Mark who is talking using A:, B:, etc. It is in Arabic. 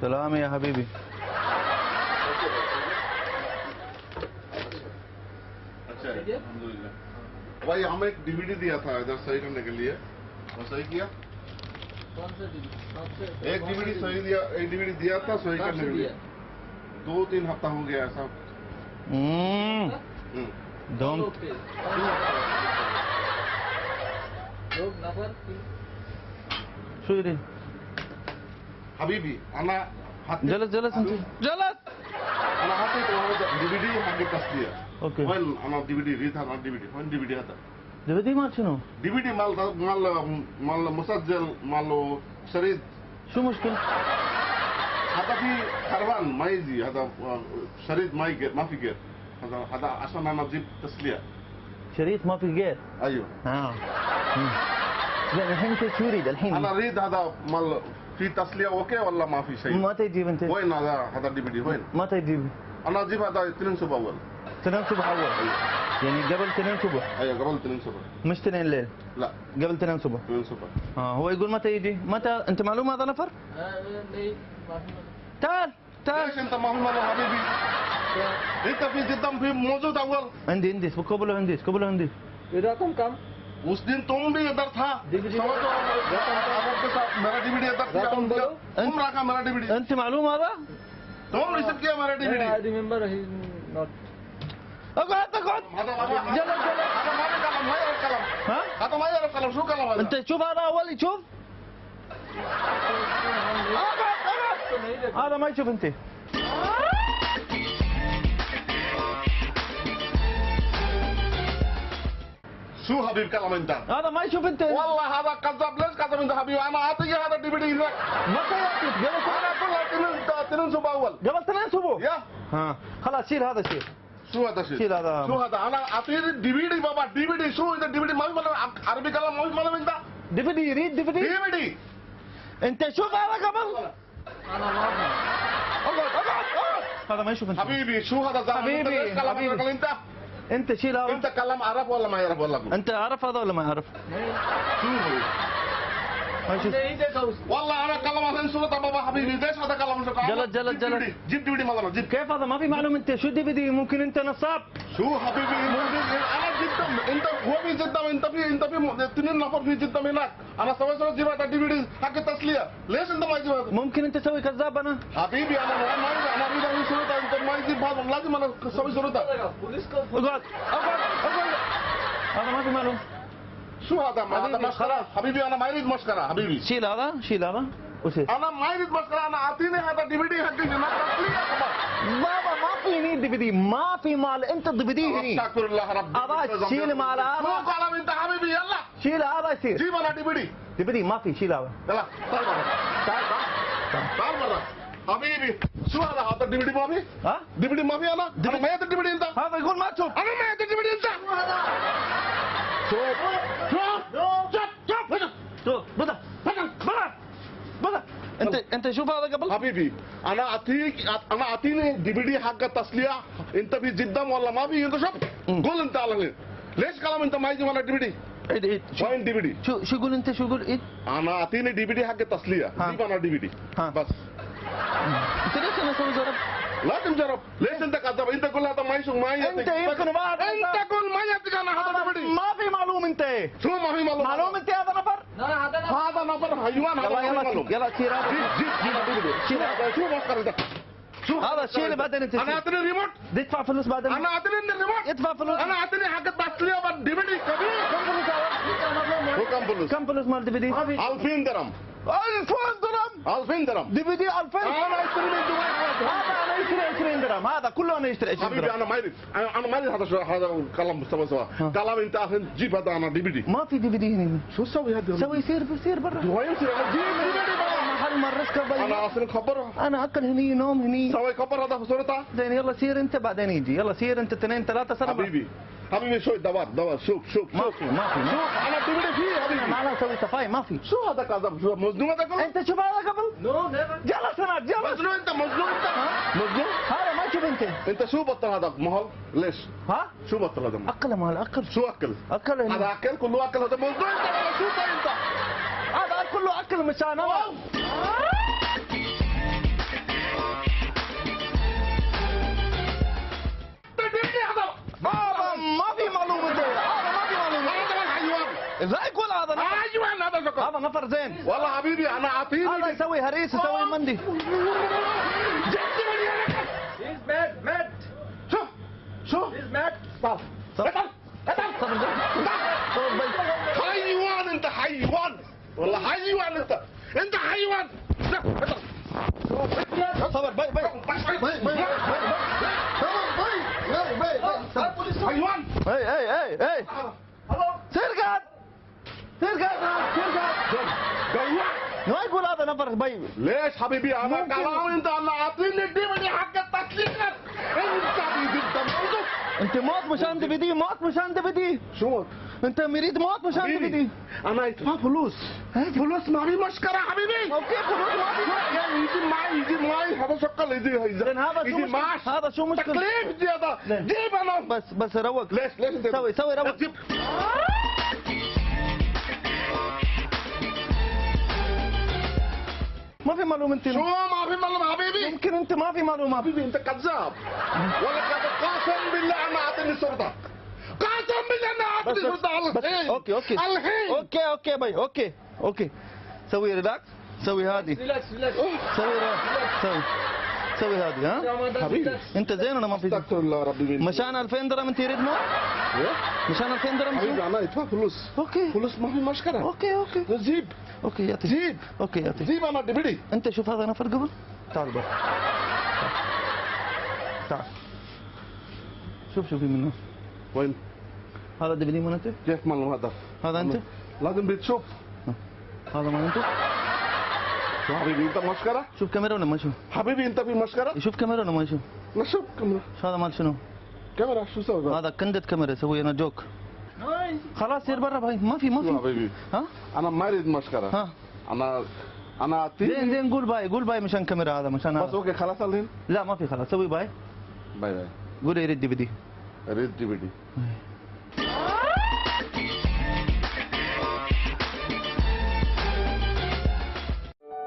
A: سلام يا حبيبي.
B: अच्छा अल्हम्दुलिल्लाह। भाई हमें एक डीवीडी दिया था इधर सही करने के लिए, वो सही किया?
C: कौन सा डीवीडी?
B: एक डीवीडी सही दिया, एक डीवीडी दिया था सही करने के लिए। 2-3 हफ्ता हो गया ऐसा।
A: دوم
C: लोग नफर
A: شو يريد؟
B: حبيبي انا
A: جلس جلس انت جلس.
B: انا حطيت ديفيدي حق التسليه.
A: اوكي.
B: وين انا ديفيدي ريت هذا ديفيدي، وين ديفيدي هذا؟
A: ديفيدي مال شنو؟
B: ديفيدي مال مسجل ماله شريط.
A: شو مشكلة؟
B: هذا في خربان ما يجي، هذا شريط ما في جير. هذا عشان انا اجيب تسليه.
A: شريط ما في غير.
B: ايوه.
A: زين الحين انت شو تريد الحين؟
B: انا اريد هذا مال في تسليه اوكي ولا ما في شيء؟
A: ما تجيب انت؟
B: وين هذا ديفيدي وين؟
A: ما تجيب.
B: انا اجيب هذا 2 صبح اول.
A: 2 صبح اول؟ يعني قبل 2 صبح؟
B: ايوه قبل 2 صبح.
A: مش 2 ليل؟
B: لا
A: قبل 2 صبح.
B: 2 صبح.
A: هو يقول متى يجي؟ متى؟ انت معلوم هذا نفر؟
C: नहीं माफी
A: تعال تعال.
B: ليش انت ما في مره حبيبي؟ انت في جدا في موجود اول.
A: عندي قبله عندي.
C: रकम कम
B: उस दिन तुम भी इधर था। समझ लो आपके साथ मेरा डीवीडी इधर था। तुम रखा मेरा डीवीडी।
A: انت معلوم هذا؟
B: तुम रिसीव किया मेरा DVD.
C: I remember he not
A: اقعد
B: هذا
A: جلس
B: هذا ما في كلام، ما يعرف كلام.
A: ها؟
B: هذا ما يعرف كلام، شو كلام هذا؟
A: انت شوف هذا اول يشوف. اقعد هذا ما يشوف انت.
B: شو حبيب كلام انت؟
A: هذا ما يشوف انت.
B: والله هذا كذاب. ليش كذاب انت حبيبي؟ انا اعطيك هذا الديفيدي هناك.
A: متى يعطيك؟
B: انا اقول لك 2 صبح اول.
A: قبل 2 صبح.
B: يا
A: ها خلاص شيل هذا شيل.
B: شو هذا شيء؟
A: شيل هذا.
B: شو هذا؟ انا اعطيني ديفيدي بابا ديفيدي. شو اذا ديفيدي ما في عربي كلام ما في انت؟
A: ديفيدي يريد ديفيدي. انت شوف هذا قبل.
C: انا ما
A: اقعد هذا ما يشوف انت.
B: حبيبي شو هذا زلمه؟
A: حبيبي،
B: كلام
A: حبيبي. انت شيل هذا.
B: انت كلام عرب ولا ما يعرف ولا؟
A: انت عارف هذا ولا ما يعرف؟
B: شو هو؟
A: ما يشوف.
C: नहीं देखा उसको
B: والله انا كلام عشان صورة بابا حبيبي. ليش هذا كلام؟
A: جلد.
B: جيب ديفيدي مثلا جيب.
A: كيف هذا ما في معلوم انت شو ديفيدي؟ ممكن انت نصاب.
B: شو حبيبي انا جدا انت هو في جدا انت في 2 نفر في جدا هناك. انا سويت جيب هذا ديفيدي حق التسليه. ليش انت ما تجيب هذا؟
A: ممكن انت تسوي كذاب. انا
B: حبيبي انا اريد اسوي صورة. انت ما تجيب هذا لازم انا اسوي صورة.
C: पुलिस को
A: اقعد هذا ما في معلوم.
B: شو هذا؟ هذا مسخره حبيبي. انا ما اريد مسخره حبيبي.
A: شيل هذا وشيل.
B: انا ما اريد مسخره. انا اعطيني هذا ديفيدي حق هناك تسليه كمان.
A: بابا ما في هني ديفيدي. ما في مال انت الديفيدي هني.
B: استغفر الله ربي.
A: هذا شيل مال هذا.
B: شو كلام انت حبيبي؟ يلا
A: شيل هذا يصير.
B: جيب انا
A: ديفيدي ما في. شيل هذا.
B: يلا تعال برا حبيبي. شو هذا ديفيدي ما في؟
A: ها
B: ديفيدي ما في. انا ما يد الديفيدي انت.
A: هذا يقول ما تشوف.
B: انا ما يد الديفيدي انت. شوف
A: بدأ انت شوف هذا قبل.
B: حبيبي انا اعطيني ديفيدي حق التسليه. انت في جدا ولا ما في؟ انت شوف قول انت على ليش كلام انت ما يجي ولا ديفيدي؟
A: عيد
B: وين ديفيدي؟
A: شو يقول انت؟ شو يقول ايه؟
B: انا اعطيني ديفيدي حق التسليه. جيب انا ديفيدي بس.
A: انت ليش انا اسوي جرب؟
B: لازم جرب. ليش انت كذاب؟ انت قول هذا ما يسوق ما يأتيك.
A: انت يمكن ما
B: انت قول ما يأتيك. انا هذا ديفيدي
A: ما في معلوم. انت
B: شو ما في معلوم
A: انت هذا نفر.
C: ना
B: هذا نفر حيوان. هذا
A: يلا
B: معلوم.
A: يلا شيل هذا.
B: جيب ديفيدي.
A: شيل
B: شو مسخره ده؟ شو
A: هذا شيل بعدين انت.
B: انا اعطيني ريموت.
A: تدفع فلوس بعدين.
B: انا اعطيني الريموت.
A: ادفع فلوس.
B: انا اعطيني حق التسليه بالديفيدي كبير.
A: كم فلوس هذا؟
B: هو كم فلوس؟
A: كم فلوس مال ديفيدي؟
B: 2000 درهم.
A: 2000 درهم.
B: 2000 درهم
A: ديفيدي 2000.
B: انا اشتري من دبي.
A: هذا انا يشتري 20 درهم. هذا كله انا يشتري 20
B: حبيبي
A: درهم.
B: انا ما اريد. انا ما اريد هذا كلام سوا. كلام انت عشان جيب هذا انا ديفيدي.
A: ما في ديفيدي هنا.
B: شو تسوي هذا؟
A: سوي يصير برا.
B: وين يصير؟ جيب ديفيدي برا.
A: محل مرسكه
B: انا
A: بيا.
B: اصلا خبره.
A: انا اكل هني نوم هني.
B: سوي خبر هذا في صورته.
A: زين يلا سير انت بعدين يجي. يلا سير انت 2 3 سنه.
B: حبيبي شوي دور شوف
A: ما في
B: شوف انا ديفيدي فيه حبيبي.
A: انا ما اسوي صفاي. ما في.
B: شو هذا كذاب؟ شو مجنون هذا كله؟
A: انت شوف هذا قبل.
C: No never
A: جلس انا جلس.
B: مجنون انت مجنون.
A: هذا ما تشوف انت.
B: انت شو بطل هذا مهل؟ ليش؟
A: ها
B: شو بطل هذا؟
A: اكل مال اكل.
B: شو اكل؟
A: هنا.
B: هذا اكل كله اكل. هذا مجنون انت. شو انت؟
A: هذا كله اكل مشان انا. قول هذا نفر.
B: ايوه هذا شكر.
A: هذا نفر زين.
B: والله حبيبي انا اعطيني
A: هذا يسوي هريس يسوي مندي.
C: He's mad, mad.
B: شوف شوف
C: He's mad.
B: طب
A: صبر بي.
B: حيوان انت حيوان والله حيوان انت حيوان
A: صبر بي بي.
B: حيوان
A: اي سرقت ما يقول هذا نفر بي.
B: ليش حبيبي انا كلام انت انا اعطيني الديفيدي حق التسليم انت بيجي
A: انت موت مشان دي موت مشان دي.
B: شو
A: انت مريد موت مشان دي.
B: انا يدفع فلوس ما في مشكله حبيبي
A: اوكي خلاص ما في
B: يعني يجي معي هذا شقل يجي
A: زين هذا شو
B: يجي
A: مشكلة؟
B: معاش
A: هذا شو مشكلة؟
B: تكليف زياده
A: زين.
B: جيب انا
A: بس روق.
B: ليش انت
A: سوي روق.
B: جيب
A: ما في معلومة انت.
B: شو ما في معلومه حبيبي
A: يمكن انت ما في معلومة.
B: حبيبي انت كذاب ولا كذاب قسم بالله انا اعطيني صورتك قسم بالله انا اعطيني صورتك على الحين
A: اوكي
B: الحين
A: اوكي بي اوكي سوي ريلاكس. سوي هذه.
C: Relax.
A: سوي هذه ها.
B: حبيبي
A: انت زين ولا ما في؟
B: استغفر الله ربي منك
A: مشان 2000 درهم انت يريد موت؟ مشان 2000 درهم
B: حبيبي انا يدفع فلوس
A: اوكي
B: فلوس ما في مشكله
A: اوكي
B: زيب
A: يعطيك.
B: زيب
A: اوكي يعطيك.
B: زيب انا دبدي
A: انت شوف هذا نفر قبل. تعال بقى. تعال شوف منه.
B: وين
A: هذا دبلي من انت؟
B: كيف ماله
A: هذا انت؟
B: لازم بتشوف
A: هذا ما انت؟
B: شو حبيبي انت مشكله
A: شوف كاميرا ولا ما يشوف؟
B: حبيبي انت في مشكله
A: يشوف كاميرا ولا ما يشوف؟
B: نشوف كاميرا
A: شو هذا مال شنو؟
B: كاميرا شو سوي بقى
A: هذا كندة كاميرا يسوي انا جوك. خلاص سير برا باي. ما
B: شو
A: في.
B: حبيبي
A: ها؟
B: انا ما اريد مشكله
A: ها؟
B: انا اعطيني
A: زين قول باي مشان كاميرا هذا مشان
B: بس
A: هذا.
B: اوكي خلاص الحين
A: لا ما في خلاص سوي باي.
B: باي
A: قول يريد دي بدي.
B: اريد دبدي